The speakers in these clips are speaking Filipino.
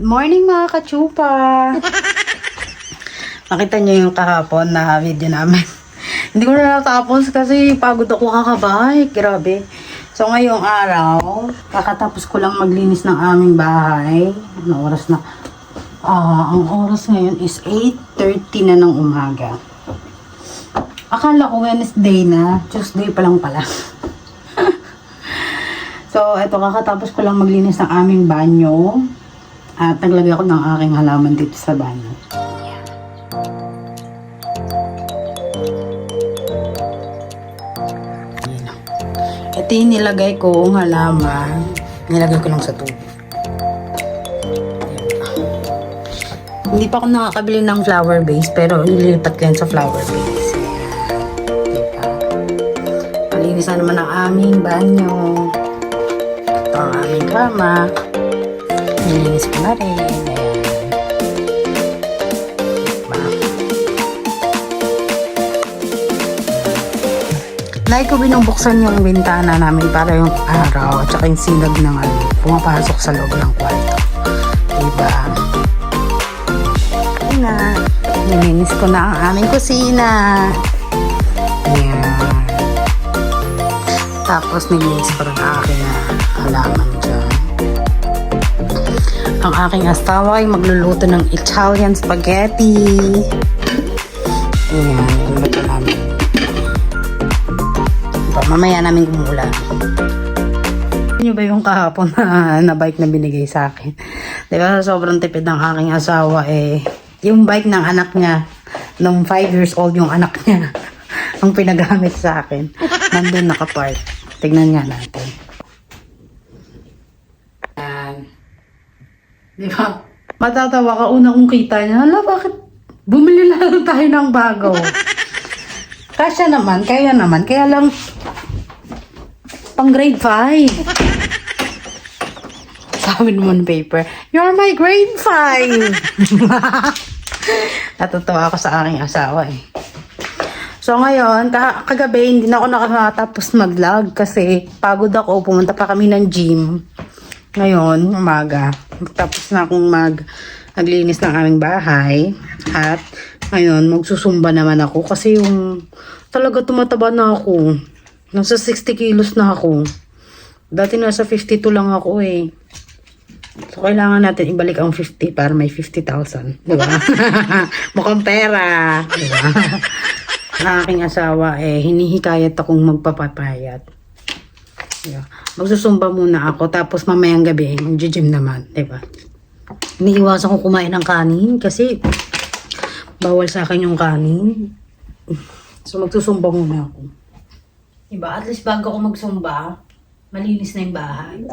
Morning mga kachupa! Nakita niyo yung kahapon na video namin. Hindi ko na natapos kasi pagod ako kakabike. Grabe. So ngayong araw, kakatapos ko lang maglinis ng aming bahay. Ano oras na? Ang oras ngayon is 8:30 na ng umaga. Akala ko Wednesday na. Tuesday pa lang pala. So eto, kakatapos ko lang maglinis ng aming banyo. At naglagay ako ng aking halaman dito sa banyo. Ito yung nilagay kong halaman. Nilagay ko lang sa tubig. Hindi pa ako nakakabili ng flower base, pero nililipat ko yan sa flower base. Diba? Malinis na naman ang aming banyo. Ito ang aming kama. Nilinis ko na rin. Like ko binubuksan yung bintana namin para yung araw at saka yung sinag ng pumapasok sa loob ng kwarto. Diba? Ayun na. Nilinis ko na ang aming kusina. Ayan. Tapos nilinis ko rin ang aking halaman dyan. Ang aking asawa ay magluluto ng Italian spaghetti. Ayan, luluto namin. Mamaya namin gumulan. Yun ba yung kahapon na bike na binigay sa akin? Diba sobrang tipid ng aking asawa yung bike ng anak niya, nung 5 years old yung anak niya, ang pinagamit sa akin. Nandun nakapark. Tignan nga natin. Diba? Matatawa ka, una kong kita niya. Hala, bakit bumili lang tayo ng bago? Kaya naman. Kaya lang, pang grade 5. Sabi naman paper, you're my grade 5. Natutuwa ako sa aking asawa So ngayon, kagabi, hindi na ako nakatapos mag-vlog kasi pagod ako. Pumunta pa kami ng gym. Ngayon, umaga. Tapos na akong naglinis ng aming bahay. At ngayon, magsusumba naman ako. Kasi yung talaga tumataba na ako. Nasa 60 kilos na ako. Dati nasa 52 lang ako So, kailangan natin ibalik ang 50 para may 50,000. Diba? Mukhang pera. Diba? Ang aking asawa, hinihikayat akong magpapapayat. Yeah. Magsusumba muna ako tapos mamayang gabi mag-gym naman, 'di ba? Iniiwasan ko kumain ng kanin kasi bawal sa akin yung kanin. So magsusumba muna ako. Diba? At least bago ako magsumba, malinis na yung bahay.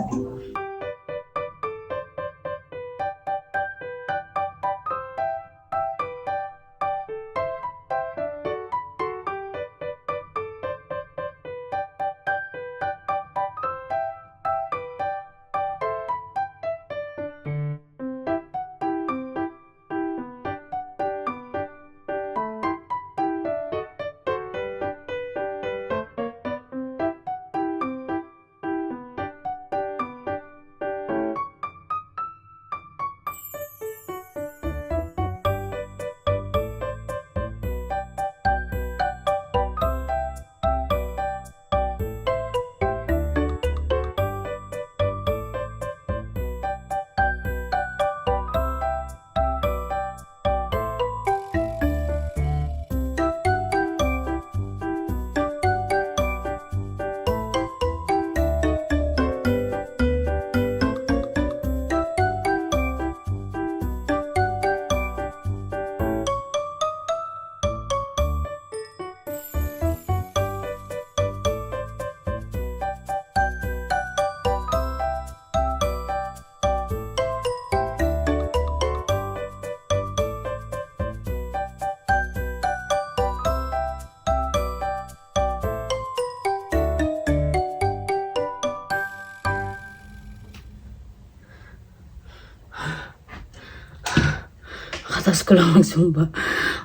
Katas ko lang magsumba.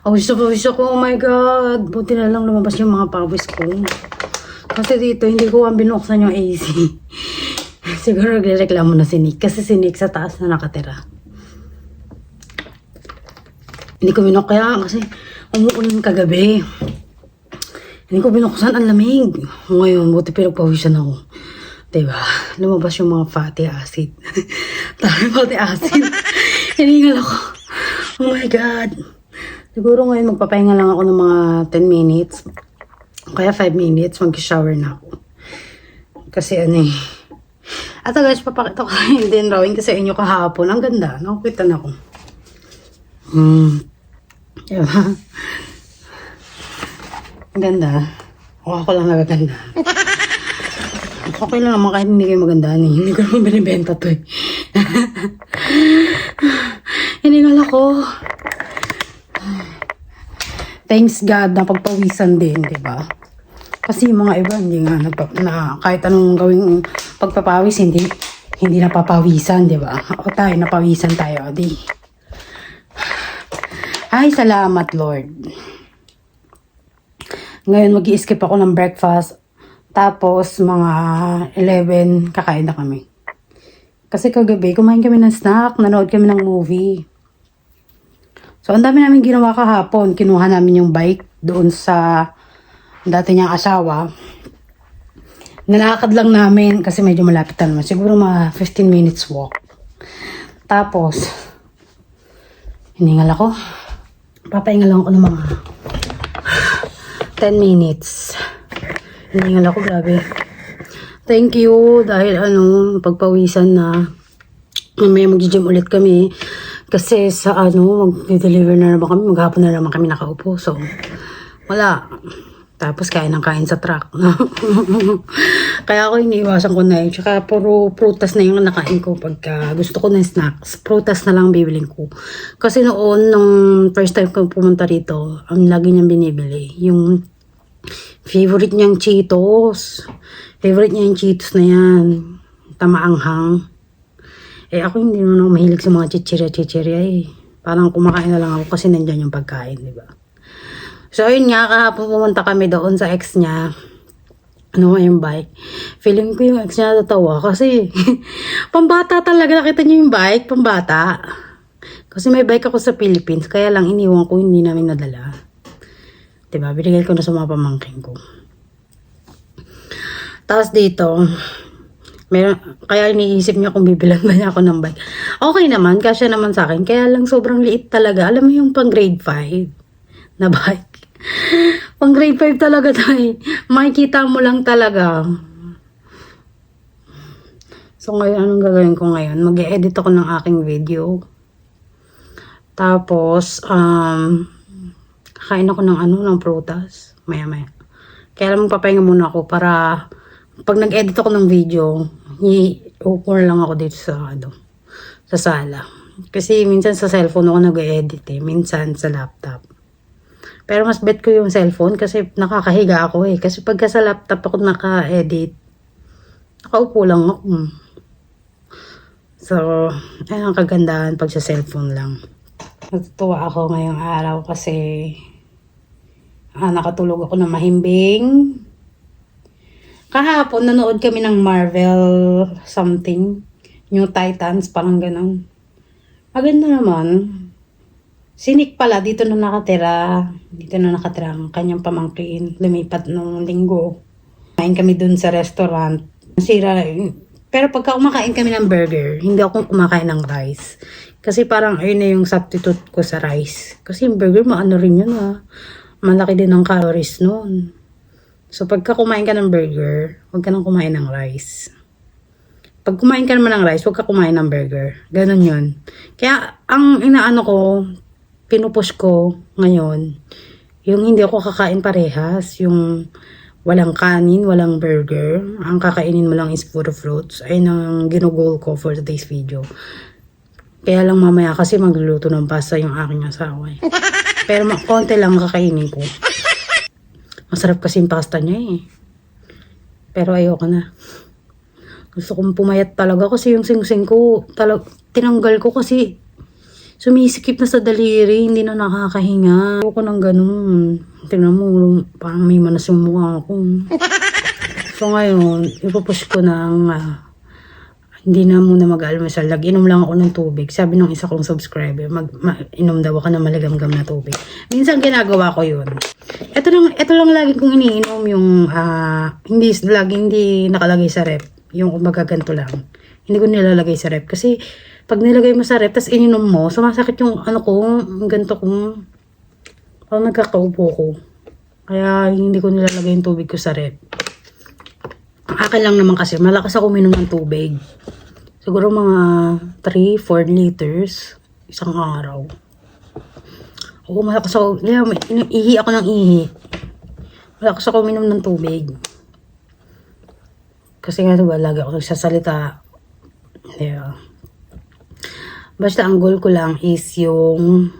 Wish ako, oh my God. Buti na lang lumabas yung mga pawis ko. Kasi dito, hindi ko binuksan yung AC. Siguro nagreklamo na si Nick. Kasi si Nick sa taas na nakatira. Hindi ko binukaya kasi umuulan kagabi. Hindi ko binuksan, ang lamig. Ngayon, buti pinagpawisan ako. Diba? Lumabas yung mga fatty acid. Dami fatty acid. Hiningal ako. Oh my God. Siguro ngayon magpapahinga lang ako ng mga 10 minutes. Kaya 5 minutes, mag-shower na ako. Kasi ano eh. At guys, papakita ko yung din drawing kasi inyo kahapon. Ang ganda. Nakukita na ako. Diba? Ang ganda. O ako lang nagaganda. Okay lang naman kahit hindi kayo maganda. Hindi ko naman binibenta to eh. Hiningal ako. Thanks God na pagpawisan din, di ba? Kasi yung mga iba, hindi nga kahit anong gawing pagpapawis, hindi napapawisan, di ba? O tayo, napawisan tayo, di. Ay, salamat, Lord. Ngayon, mag-i-skip ako ng breakfast. Tapos, mga 11, kakain na kami. Kasi kagabi, kumain kami ng snack, nanood kami ng movie. So, ang dami namin ginawa kahapon. Kinuha namin yung bike doon sa dati niyang asawa. Nalakad lang namin kasi medyo malapit na naman. Siguro mga 15 minutes walk. Tapos, hiningal ako. Papahingal lang ako ng mga 10 minutes. Hiningal ako, grabe. Thank you dahil pagpawisan na. Mamaya mag-gym ulit kami. Kasi sa mag-deliver na naman kami, maghapon na naman kami nakaupo. So, wala. Tapos kain ng kain sa truck. Kaya ako iniiwasan ko na yun. Tsaka puro prutas na yung nakain ko pagka gusto ko ng snacks. Prutas na lang bibiling ko. Kasi noon, nung first time ko pumunta rito, ang lagi niyang binibili. Yung favorite niyang Cheetos. Favorite niya yung Cheetos na yan. Tamaanghang. Ako hindi naman ako mahilig sa mga chichirya eh. Parang kumakain na lang ako kasi nandyan yung pagkain, di ba? So, ayun nga, kahapon pumunta kami doon sa ex niya. Yung bike. Feeling ko yung ex niya tatawa kasi pambata talaga. Nakita niyo yung bike, pambata. Kasi may bike ako sa Philippines, kaya lang iniwan ko, hindi namin nadala. Diba? Binigay ko na sa mga pamangkin ko. Tapos dito, kaya iniisip niya kung bibilan ba niya ako ng bike. Okay naman, kasya naman sa akin. Kaya lang sobrang liit talaga. Alam mo yung pang grade 5 na bike. Pang grade 5 talaga tayo. Makikita mo lang talaga. So ngayon, anong gagawin ko ngayon? Mag-e-edit ako ng aking video. Tapos, kakain ako ng prutas. Maya-maya. Kaya lang magpapahinga muna ako para pag nag-edit ako ng video, i-upor lang ako dito sa sala. Kasi minsan sa cellphone ako nag-edit minsan sa laptop. Pero mas bet ko yung cellphone kasi nakakahiga ako Kasi pagka sa laptop ako naka-edit, nakaupo lang ako. So, ayun ang kagandahan pag sa cellphone lang. Natutuwa ako ngayong araw kasi nakatulog ako ng mahimbing. Kahapon, nanood kami ng Marvel something. New Titans, parang ganun. Maganda naman. Si Nick pala, dito na nakatira. Dito na nakatira ang kanyang pamangkin. Lumipat nung linggo. Kumain kami dun sa restaurant. Nasira. Pero pagka kumakain kami ng burger, hindi ako kumakain ng rice. Kasi parang ayun na yung substitute ko sa rice. Kasi yung burger, maano rin yun Malaki din ang calories nun. So, pagka kumain ka ng burger, huwag ka nang kumain ng rice. Pag kumain ka naman ng rice, huwag ka kumain ng burger. Ganon yun. Kaya, ang inaano ko, pinupush ko ngayon, yung hindi ako kakain parehas, yung walang kanin, walang burger, ang kakainin mo lang is puro fruits, ay nang ginugol ko for today's video. Kaya lang mamaya kasi magluluto ng pasta yung aking asawa. Pero konti lang kakainin ko. Masarap kasi yung pasta niya Pero ayoko na. Gusto kong pumayat talaga kasi yung sing-sing ko, tinanggal ko kasi sumisikip na sa daliri, hindi na nakakahinga. Ayoko nang ganun. Tingnan mo, parang may manas yung mukha ko. So ngayon, ipupush ko ng hindi na muna mag-almusal. Nag-inom lang ako ng tubig. Sabi ng isa kong subscriber, inom daw ako ng maligamgam na tubig. Minsan ginagawa ko yun. Ito lang lagi kong iniinom yung hindi nakalagay sa rep. Yung kumbaga ganito lang. Hindi ko nilalagay sa rep. Kasi pag nilagay mo sa rep, tas ininom mo, sumasakit yung ganito kong, parang nagkakaupo ko. Kaya hindi ko nilalagay yung tubig ko sa rep. Ang akin lang naman kasi, malakas ako uminom ng tubig. Siguro mga 3-4 liters isang araw. Oo, malakas ako. Ihi ako ng ihi. Malakas ako uminom ng tubig. Kasi nga diba, lagi ako nagsasalita. Yeah. Basta ang goal ko lang is yun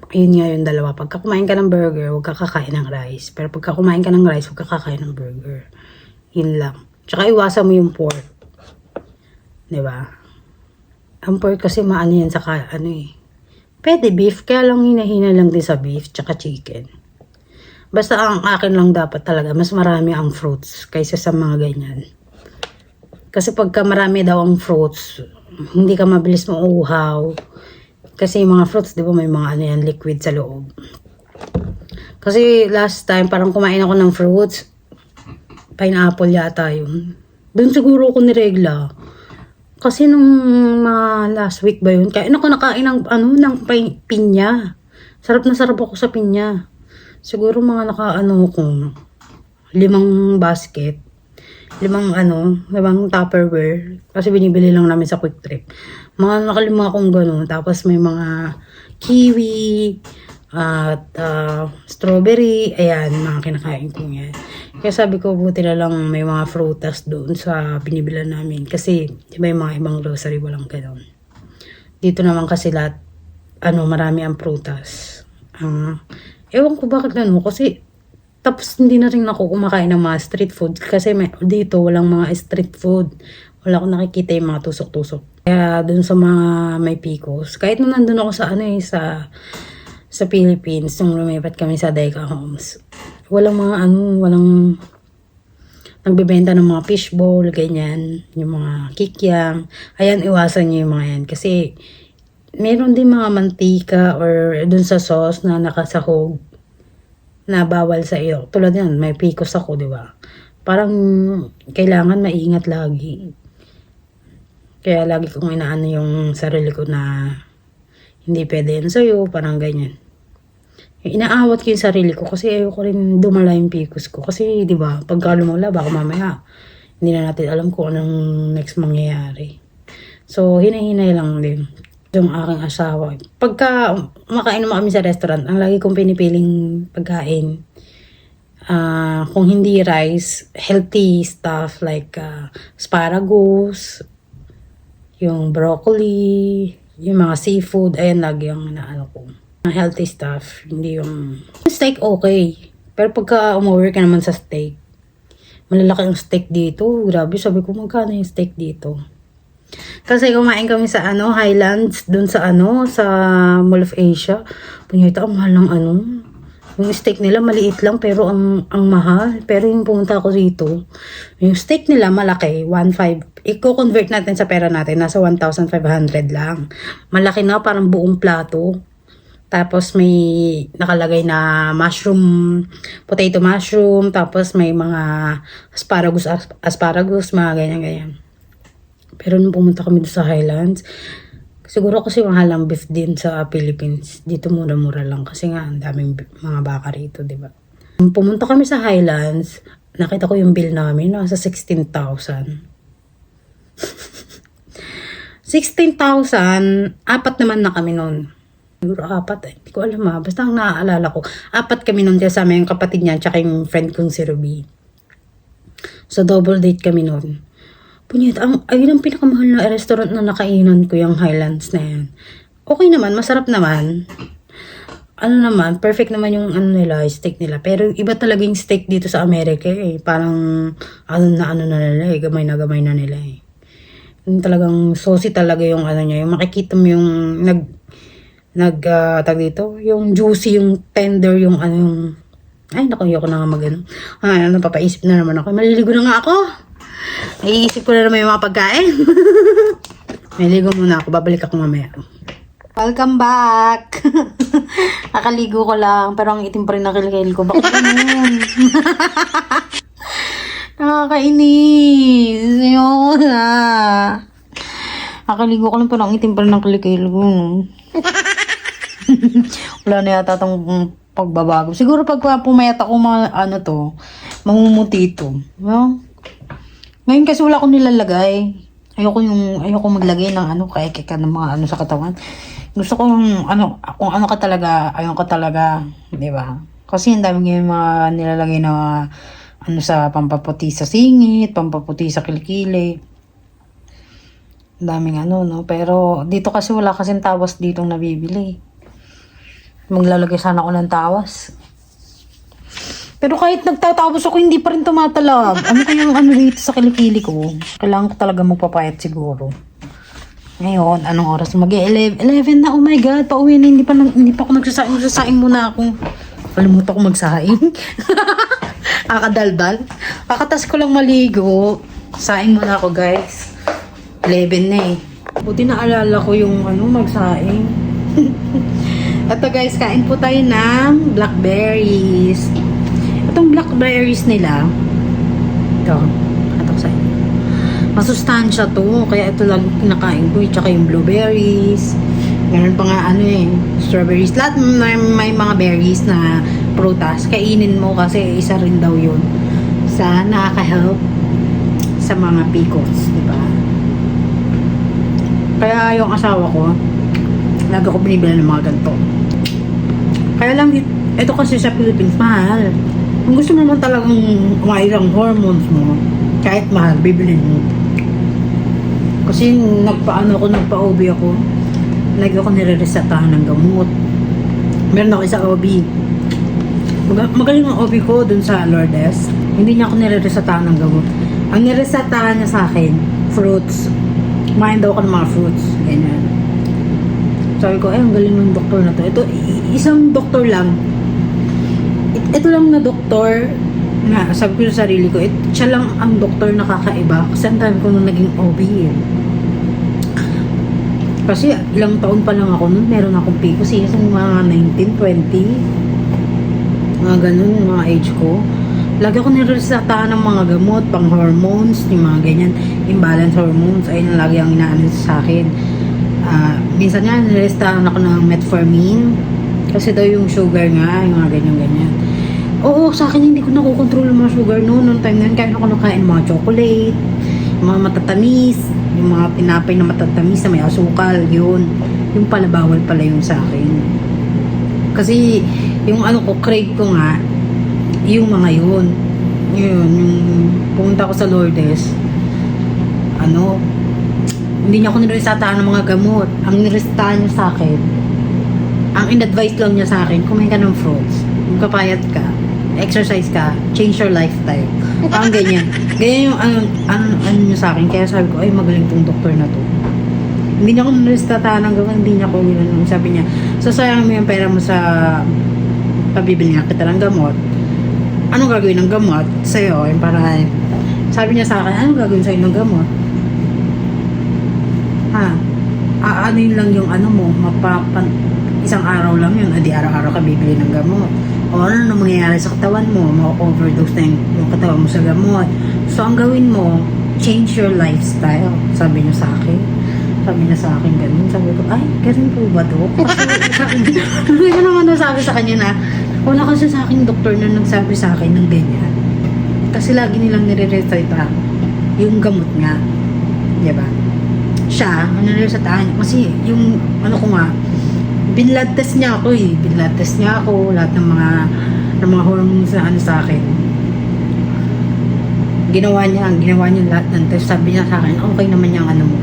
nga yung dalawa. Pagka kumain ka ng burger, huwag ka kakain ng rice. Pero pagka kumain ka ng rice, huwag ka kakain ng burger. Yun lang. Tsaka iwasan mo yung pork. Diba? Ang pork kasi maano yan sa pwede beef, kaya lang hinahina lang din sa beef, tsaka chicken. Basta ang akin lang dapat talaga, mas marami ang fruits kaysa sa mga ganyan. Kasi pagka marami daw ang fruits, hindi ka mabilis mauuhaw. Kasi yung mga fruits, di ba may mga liquid sa loob. Kasi last time, parang kumain ako ng fruits, pineapple yata yun. Doon siguro ako niregla. Kasi nung last week ba yun, kaya ako nakain ng pinya. Sarap na sarap ako sa pinya. Siguro mga kung 5 basket. 5 Tupperware. Kasi binibili lang namin sa Quick Trip. Mga nakalima akong ganun. Tapos may mga kiwi, at strawberry. Ayan, mga kinakain ko yan. Kaya sabi ko, buti na lang may mga frutas doon sa binibilan namin. Kasi, di ba yung mga ibang grocery walang ganun. Dito naman kasi lahat, marami ang prutas. Ewan ko bakit gano'n. Kasi, tapos hindi na rin ako kumakain ng mga street food. Kasi dito, walang mga street food. Wala akong nakikita yung mga tusok-tusok. Kaya, doon sa mga may picos. Kahit nung nandun ako sa Philippines, nung lumipat kami sa Daika Homes. Walang walang nagbebenta ng mga fishbowl, ganyan, yung mga kikyang. Ayan, iwasan nyo yung mga yan. Kasi, meron din mga mantika or dun sa sauce na nakasahog na bawal sa iyo. Tulad yan, may picos ako, di ba? Parang, kailangan maingat lagi. Kaya lagi kong inaano yung sarili ko na hindi pwede yan sa'yo, parang ganyan. Inaawat ko yung sarili ko kasi ayoko rin dumala yung picos ko. Kasi, di ba, pagka lumala, baka mamaya, hindi na natin alam kung anong next mangyayari. So, hinay-hinay lang din yung aking asawa. Pagka makain naman kami sa restaurant, ang lagi kong pinipiling pagkain, kung hindi rice, healthy stuff like asparagus, yung broccoli, yung mga seafood, ayan lagi yung ko. Healthy stuff, hindi yung steak okay. Pero pagka umuwi ka naman sa steak, malalaki ang steak dito. Grabe, sabi ko magkano yung steak dito. Kasi kumain kami sa Highlands, dun sa sa Mall of Asia. Punyeta, ang mahal ng yung steak nila maliit lang pero ang mahal. Pero yung pumunta ako dito, yung steak nila malaki, 1.5. I-convert natin sa pera natin, nasa 1,500 lang. Malaki na, parang buong plato. Tapos may nakalagay na potato mushroom, tapos may mga asparagus, mga ganyan-ganyan. Pero nung pumunta kami sa Highlands, siguro kasi mahal ang beef din sa Philippines. Dito mura-mura lang kasi nga ang daming mga baka rito, di ba? Nung pumunta kami sa Highlands, nakita ko yung bill namin, nasa 16,000. 16,000, 4 naman na kami noon. Siguro 4 hindi ko alam basta ang naaalala ko, 4 kami noon sa yung kapatid niya, tsaka yung friend kong si Ruby. So double date kami noon. Punyet, ayun ang pinakamahal na restaurant na nakainan ko, yung Highlands na yan. Okay naman, masarap naman. Perfect naman yung nila, steak nila. Pero iba talaga yung steak dito sa Amerika Parang na nila gamay na nila Yung talagang saucy talaga yung niya. Yung makikita mo yung tag dito, yung juicy, yung tender, yung ay naku, ayoko na nga napapaisip na naman ako. Maliligo na nga ako. Naiisip ko na naman yung mga pagkain. Naligo muna ako. Babalik ako mamaya. Welcome back! Nakaligo ko lang, pero ang itim pa rin ng kilikil ko. Bakit ganun? Nakakainis. Ayoko na. Nakaligo ko lang, pero ang itim pa rin ng kilikil ko. Wala na yata itong pagbabago. Siguro pag pumayat ako mamumuti ito. No? Ngayon kasi wala akong nilalagay. Ayoko maglagay ng kaya ng mga sa katawan. Gusto ko kung ano ka talaga, ayaw ka talaga, di ba? Kasi ang dami yung mga nilalagay na sa pampaputi sa singit, pampaputi sa kilikili. Ang daming no? Pero dito kasi wala kasing tawas ditong nabibili. Maglalagay sana ako ng tawas. Pero kahit nagtatawas ako, hindi pa rin tumatalab. Ano kayang dito sa kilikili ko? Kailangan ko talaga magpapayat siguro. Ngayon, anong oras? Mag-11 na, oh my God, pauwi na, hindi pa ako nagsasaing. Magsasaing muna ako. Kalimutan ko magsaing. Kakadaldal. Kakatas ko lang maligo. Saing muna ako, guys. 11 na eh. Buti naalala ko yung magsaing. Ito guys, kain po tayo ng blackberries. Itong blackberries nila, ito sa inyo. Masustansya to, kaya ito lang kinakain ko, tsaka yung blueberries. Meron pa nga strawberries. Lahat may mga berries na prutas. Kainin mo kasi isa rin daw yun sa nakaka-help sa mga PCOS, di ba? Kaya yung asawa ko, lagi ko binibila ng mga ganito. Kaya lang, ito kasi sa Philippines, mahal. Kung gusto mo naman talagang umayang hormones mo, kahit mahal, bibili mo. Kasi nagpa-OB ako. Lagi ako nire-resetahan ng gamot. Meron ako isa OB. Magaling ang OB ko dun sa Lourdes. Hindi niya ako nire-resetahan ng gamot. Ang niresetahan niya sa akin, fruits. Kumain daw ako ng mga fruits. Ganyan. Sabi ko, ang galing ng doktor na to. Ito, isang doktor lang. Ito lang na doktor na sabi ko sa sarili ko, siya lang ang doktor na kakaiba. Kasi ang dami ko nung naging OB eh. Kasi ilang taon pa lang ako nun, meron akong PCOS. Yung mga 19, 20. Mga ganun, yung mga age ko. Lagi ako niresetahan ng mga gamot, pang hormones, yung mga ganyan, imbalance hormones. Ayun ang lagi ang inaano sa akin. Minsan nga, niresetahan ako ng metformin. Kasi daw yung sugar nga, yung mga ganyan-ganyan. Oo, sa akin hindi ko nakokontrol yung mga sugar noon time na yun. Kaya ako nakain mga chocolate, yung mga matatamis, yung mga pinapay na matatamis na may asukal, yun. Yung pala, bawal pala yung sa akin. Kasi, yung crave ko nga, yung mga yun. Yun, yung pumunta ko sa Lourdes, hindi niya ako niresetahan ng mga gamot. Ang niresetahan niya sa akin, ang in-advise lang niya sa akin, kumain ka ng fruits, magpapayat ka, exercise ka, change your lifestyle. Parang ganyan. Ganyan yung ano niya sa akin. Kaya sabi ko, ay magaling tong doktor na to. Hindi niya ako niresetahan ng gamot, hindi niya ako ginanong. Sabi niya, sasayang mo yung pera mo sa pabibili nga kita ng gamot. Anong gagawin ng gamot sa'yo? Yung para, sabi niya sa akin, anong gagawin sa'yo ng gamot? Yun lang yung mo, isang araw lang yun, adi araw-araw ka bibili ng gamot. O ano mangyayari sa katawan mo, ma-overdose na yung katawan mo sa gamot. So, ang gawin mo, change your lifestyle. Sabi niya sa akin. Ganun. Sabi ko, ay, ganun po ba to? Kasi ko naman nasabi sa kanya na, wala kasi sa akin doktor na nagsabi sa akin ng ganyan. Kasi lagi nilang nire-reseta yung gamot nga. Diba? Siya, nire-resetahan niya. Kasi yung, ko nga, binlad test niya ako eh. Binlad test niya ako, lahat ng mga hormones na sa akin. Ginawa niya lahat ng test. Sabi niya sa akin, okay naman yung mo.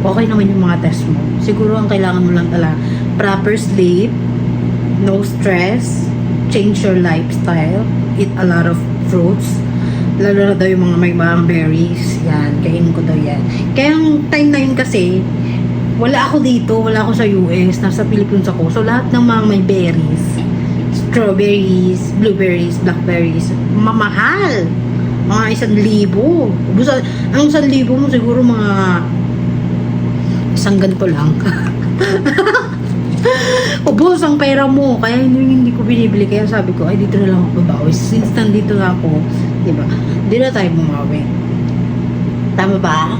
Okay naman yung mga test mo. Siguro ang kailangan mo lang talaga, proper sleep, no stress, change your lifestyle, eat a lot of fruits, lalo na daw yung may mga berries, yan, kainin ko daw yan. Kaya yung time na yun kasi, wala ako dito, wala ako sa US, nasa Philippines ako, so lahat ng mga may berries, strawberries, blueberries, blackberries, mamahal. Mga 1,000. Ubus, ang 1,000 mo siguro mga isang ganito lang. Ubus ang pera mo. Kaya hindi ko binibili. Kaya sabi ko, ay dito na lang ako babawi. Since nandito na ako, diba? Hindi na tayo bumawi. Tama ba?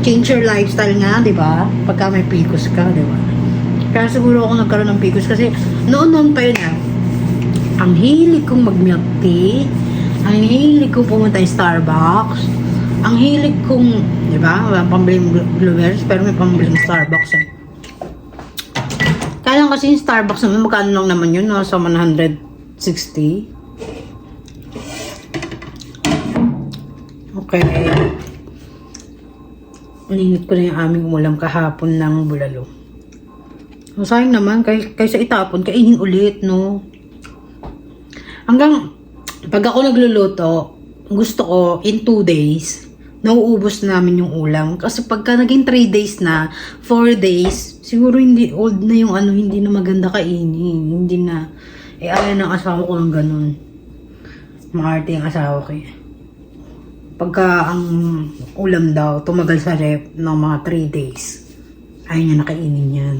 Change your lifestyle nga, diba? Pagka may PCOS ka, diba? Kaya siguro ako nagkaroon ng PCOS kasi noon pa yun ang hilig kong mag-milk tea, ang hilig kong pumunta sa Starbucks, ang hilig kong, di ba, walang pambiling blueberries, pero may pambiling Starbucks eh. Kaya lang kasi yung Starbucks naman, magkano lang naman yun, nasa 160. Okay. Ulinit ko na yung aming ulam kahapon ng bulalo. So, sayang naman, kaysa itapon, kainin ulit, no? Hanggang, pag ako nagluluto, gusto ko, in 2 days, nauubos namin yung ulam. Kasi pagka naging 3 days na, 4 days, siguro hindi, old na yung hindi na maganda kainin. Hindi na, ayaw ng asawa ko ng ganun. Maarte yung asawa ko eh. Pagka ang ulam daw, tumagal sa rep ng mga 3 days, ayaw niya na kainin yan.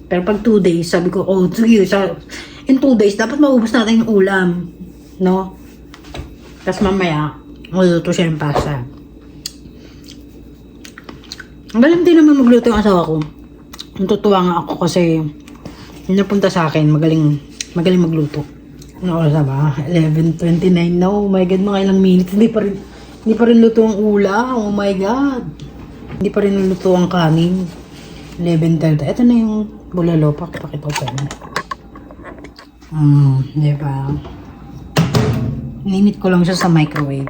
Pero pag 2 days, sabi ko, oh, sige, in 2 days, dapat maubos natin yung ulam. No? Tapos mamaya, magluto siya ng pasta. Ang galing din naman magluto yung asawa ko. Natutuwa nga ako kasi napunta sa akin, magaling magluto. Ano oras na ba? 11:29 na. Oh my God, mga ilang minutes. Hindi pa rin luto ang ulam. Oh my God. Hindi pa rin luto ang kanin. 11:30. Ito na yung bulalo. Pakita ko sa inyo. Diba? Ninit ko lang siya sa microwave.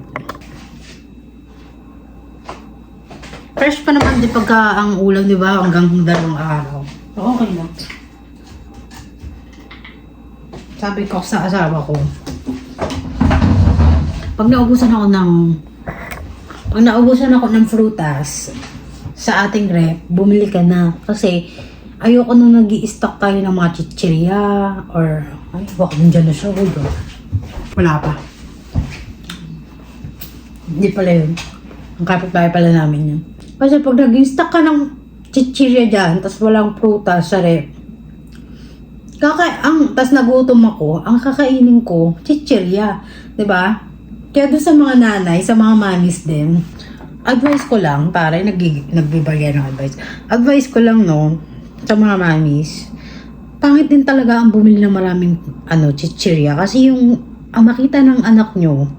Fresh pa naman di pagka ang ulam, diba? Hanggang 2 araw. So, okay lang. Sabi ko sa asawa ko, pag naubusan ako ng frutas sa ating rep, bumili ka na. Kasi, ayoko nung nag-i-stock tayo ng mga chichirya or ay, baka nandyan na siya. Wala pa. Hindi pala yun. Ang kapitbahay pala namin yun. Kasi pag nag-i-stock ka ng chichirya dyan, tas walang prutas sa rep, tas nagutom ako, ang kakainin ko, chichirya. Diba? Kaya doon sa mga nanay, sa mga mamis din, advice ko lang, pare, nagbibigay ng advice. Advice ko lang, no, sa mga mamis, pangit din talaga ang bumili ng maraming chichirya kasi ang makita ng anak nyo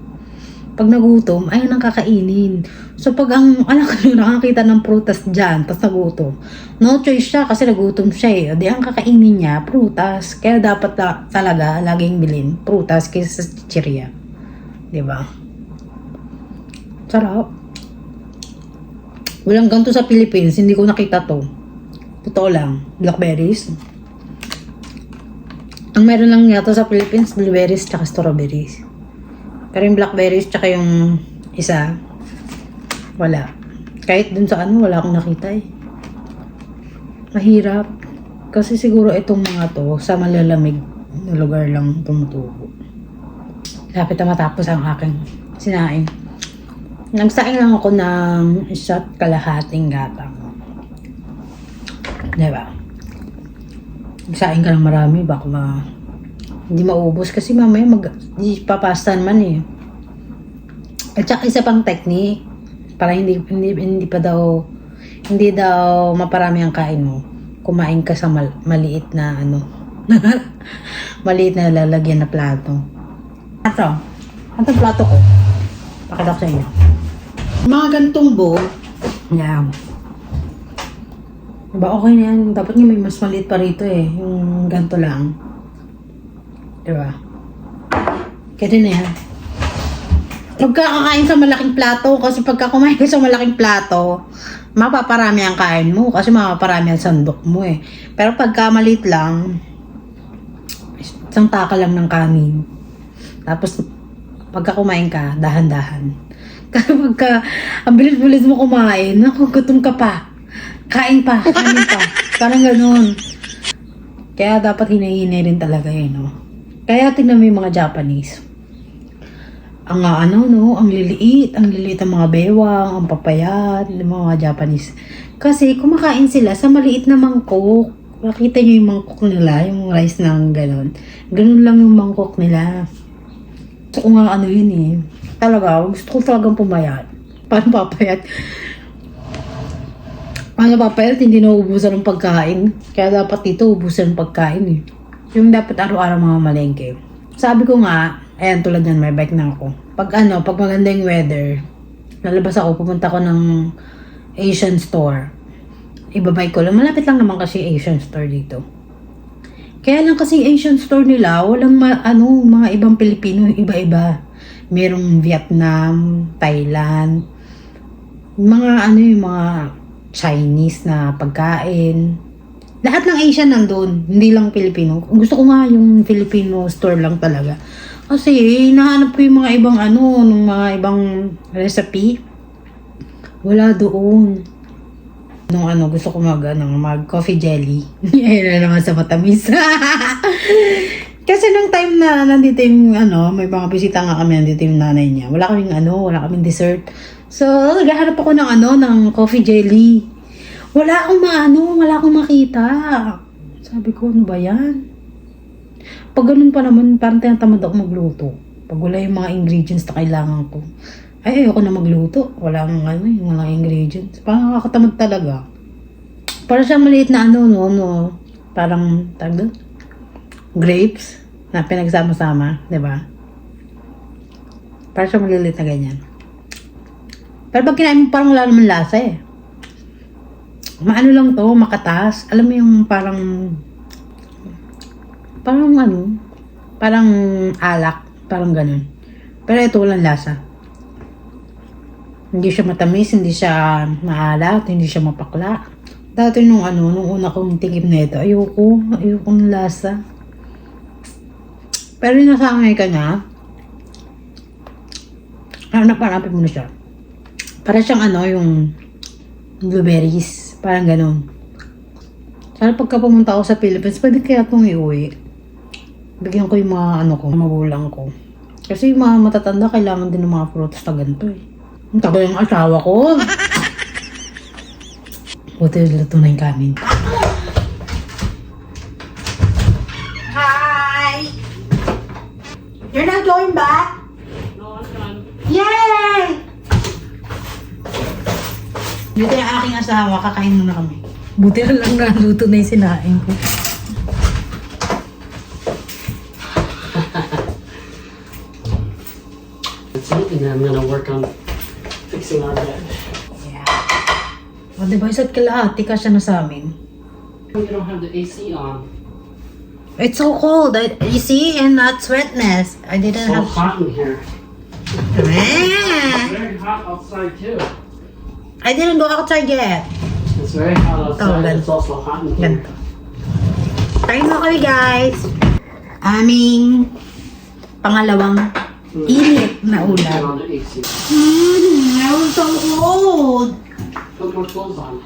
pag nagutom ay ang kakainin. So pag ang anak nyo nakakita ng prutas dyan tapos nagutom, no choice siya kasi nagutom siya eh. Di ang kakainin niya prutas. Kaya dapat talaga laging bilhin prutas kaysa sa chichirya. Diba? Sarap. Walang ganito sa Philippines, hindi ko nakita to. Totoo lang, blackberries. Ang meron lang yata sa Philippines, blueberries tsaka strawberries. Pero yung blackberries tsaka yung isa, wala. Kahit dun sa wala akong nakita eh. Mahirap. Kasi siguro itong mga to, sa malalamig na lugar lang tumutubo. Lapit na matapos ang aking sinain. Nagsaing lang ako ng shot kalahating gatang. Diba? Saing ka ng marami, baka hindi maubos kasi mamaya papasta naman eh. At saka isa pang technique para hindi daw maparami ang kain mo. Kumain ka sa maliit na maliit na lalagyan na plato. Ito plato ko. Pakita ko sa inyo. Mga gantong bowl. Yan. Diba okay na yan? Dapat nga may mas maliit pa rito eh. Yung ganito lang. Diba? Kaya na yan. Huwag ka kakain sa malaking plato. Kasi pagka kumain ka sa malaking plato, mapaparami ang kain mo. Kasi mapaparami ang sandok mo eh. Pero pagka maliit lang, isang taka lang ng kanin. Tapos, pagka kumain ka, dahan-dahan. Kasi pagka, ang bilis-bilis mo kumain, naku, gutom ka pa. Kain pa. Parang ganun. Kaya dapat hinahinay rin talaga no? Kaya tingnan mo yung mga Japanese. ang ang liliit ang mga bewang, ang papayat, yung mga Japanese. Kasi kumakain sila sa maliit na mangkok. Nakita nyo yung mangkok nila, yung rice na gano'n. Ganun lang yung mangkok nila. So kung yun eh. Talaga, gusto ko talagang pumayat. Paano papayat? Paano papayat? Hindi nauubusan ng pagkain. Kaya dapat dito ubusan ng pagkain eh. Yung dapat araw-araw mga malengke. Sabi ko nga, ayan tulad yan, may bike na ako. Pag maganda yung weather, lalabas ako, pumunta ko ng Asian store. Ibabike ko lang. Malapit lang naman kasi Asian store dito. Kaya lang kasi Asian store nila, walang mga ibang Pilipino, iba-iba. Merong Vietnam, Thailand, yung mga Chinese na pagkain. Lahat ng Asian nandun, hindi lang Pilipino. Gusto ko nga yung Filipino store lang talaga. Kasi hinahanap ko yung mga ibang ng mga ibang recipe. Wala doon. Gusto ko mag coffee jelly. Ayun na naman sa matamis. Kasi nung time na nandito yung may mga bisita nga kami, nandito yung nanay niya. Wala kaming dessert. So, naghahanap ako ng coffee jelly. Wala akong makita. Sabi ko, ano ba yan? Pag ganun pa naman, parang tinatamad ako magluto. Pag wala yung mga ingredients na kailangan ko. Ayoko na magluto. Wala yung mga ingredients. Parang nakakatamad talaga. Para siyang maliit na parang, grapes na pinagsama-sama, di ba? Para siyang maliliit na ganyan. Pero pag kinain mo, parang wala naman lasa eh. Lang to, makatas. Alam mo yung parang alak. Parang ganun. Pero ito walang lasa. Hindi siya matamis, hindi siya maalat, hindi siya mapakla. Dati nung una kong tikim na ito, ayoko ng lasa. Pero yung nasanay ka na, hanapin mo na siya. Para siyang yung blueberries. Parang ganun. Sana pagka pumunta ako sa Philippines, pwede kaya itong iuwi. Bigyan ko yung mga magulang ko. Kasi yung mga matatanda, kailangan din ng mga prutas na ganito eh. Ang tagal yung asawa ko. Buti luto na yung kanin. Hi! You're not going back? No, I'm done. Yay! Dito yung aking asawa, kakain muna kami. Buti lang naluto na yung sinain ko. It's something that I'm gonna work on fixing our bed. Yeah. O diba, isa't kalahati ka siya na sa amin. You don't have the AC on. It's so cold. You see? And not wetness. I didn't It's so have... hot in here. Man. It's very hot outside too. I didn't go outside yet. It's very hot outside. Oh, It's also hot in here. Ganito. Kain mo kami, guys. Aming pangalawang init na Turn ulam. on the AC. I was so cold. Put more clothes on.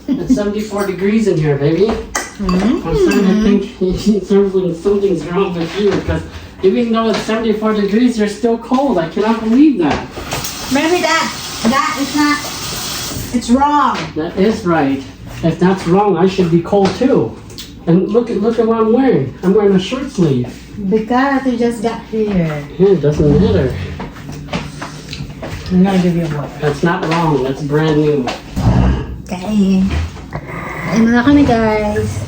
It's 74 degrees in here, baby. Mm. I'm starting to think something's wrong with you because even though it's 74 degrees, you're still cold. I cannot believe that. Maybe that is not... It's wrong. That is right. If that's wrong, I should be cold too. And look at what I'm wearing. I'm wearing a short sleeve. Because you just got here. Yeah, it doesn't matter. I'm gonna give you water. That's not wrong. That's brand new. Okay. Kain na kami, guys.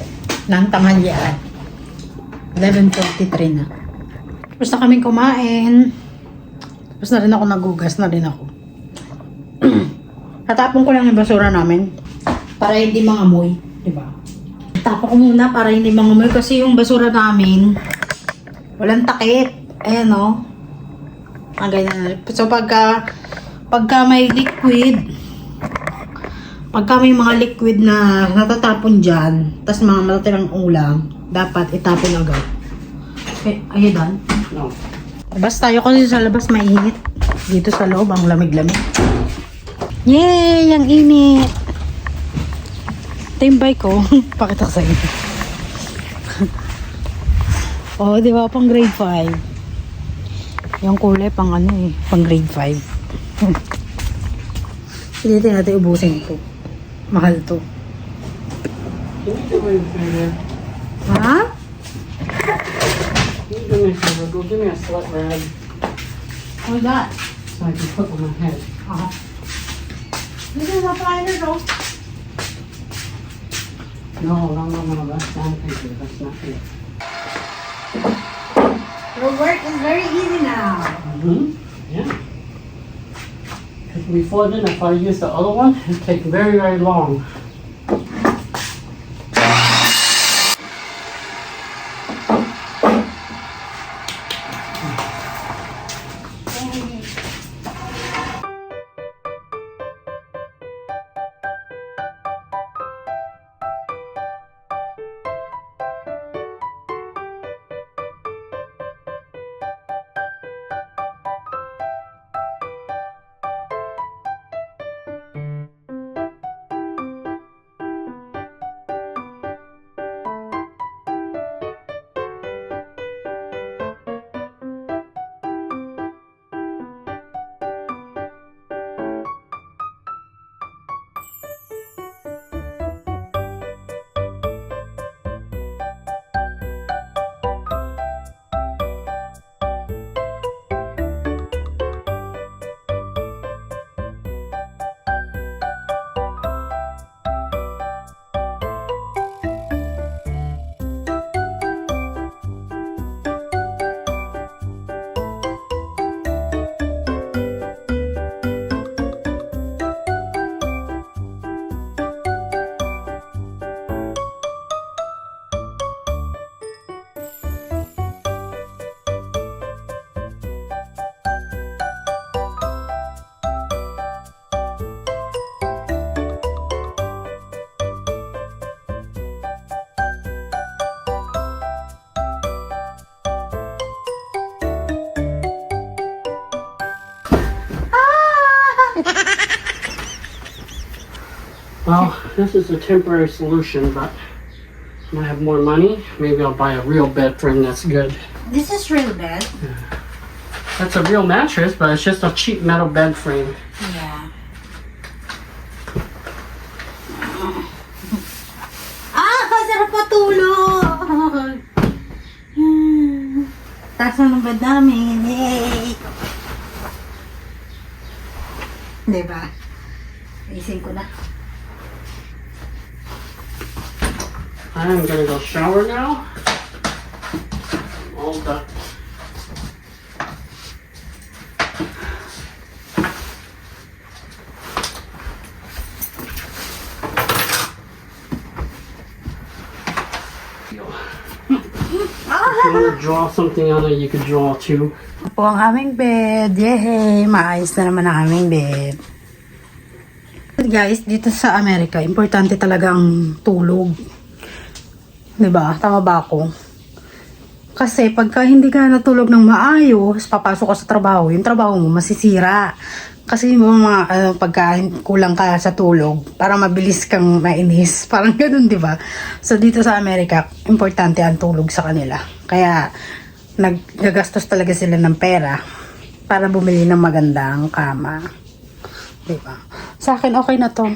Nang tanghalian. 11:43 na. Tapos na kaming kumain. Tapos na rin ako nagugas na rin ako. Tatapon ko lang yung basura namin para hindi mangamoy, di ba? Tapon ko muna para hindi mangamoy kasi yung basura namin walang takip. Ayan o. Ang ganyan na. So pagka may liquid, pagka may mga liquid na natatapon dyan, tas mga matatirang ulam, dapat itapon agad. Okay, ayun. No. Labas tayo kasi sa labas mainit. Dito sa loob ang lamig-lamig. Yay! Ang init! Ito yung bike ko. Pakita ko sa inyo. Oh, di ba? Pang grade 5. Yung kulay pang ano eh, pang grade 5. Hindi natin ubusin ito. Mahal to. Can you do me a favor? Ha? Can you do me a favor? Go give me a sweat rag What's that? so I can put on my head. This is a finder though. No. That's sandpaper. That's not it. Your work is very easy now. Yeah. Because before then, if I use the other one, it'd take very, very long. Well, this is a temporary solution, but when I have more money, maybe I'll buy a real bed frame that's good. This is real bad. That's a real mattress, but it's just a cheap metal bed frame. Yeah. Sarap matulog! Taas na ng bed namin. Yay! Diba? Isin ko na. I'm gonna go shower now. All done. If you want to draw something on it, you could draw too. Po ang aming bed. Yay! Maayos na naman ang aming bed. Guys, dito sa Amerika, importante talaga ang tulog. Diba? Tama ba ako? Kasi pagka hindi ka natulog ng maayos, papasok ka sa trabaho, yung trabaho mo masisira. Kasi yung mga pagka kulang ka sa tulog, para mabilis kang mainis. Parang ganun, di ba? So dito sa Amerika, importante ang tulog sa kanila. Kaya nagagastos talaga sila ng pera para bumili ng magandang kama. Di ba? Sa akin, okay na to.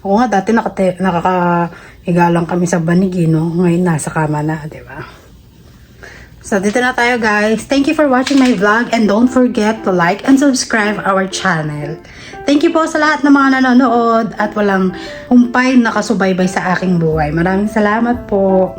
Ako nga, dati nakakahiga lang kami sa banigi, no? Ngayon nasa kama na, di ba? So, dito na tayo, guys. Thank you for watching my vlog and don't forget to like and subscribe our channel. Thank you po sa lahat ng mga nanonood at walang humpay nakasubaybay sa aking buhay. Maraming salamat po.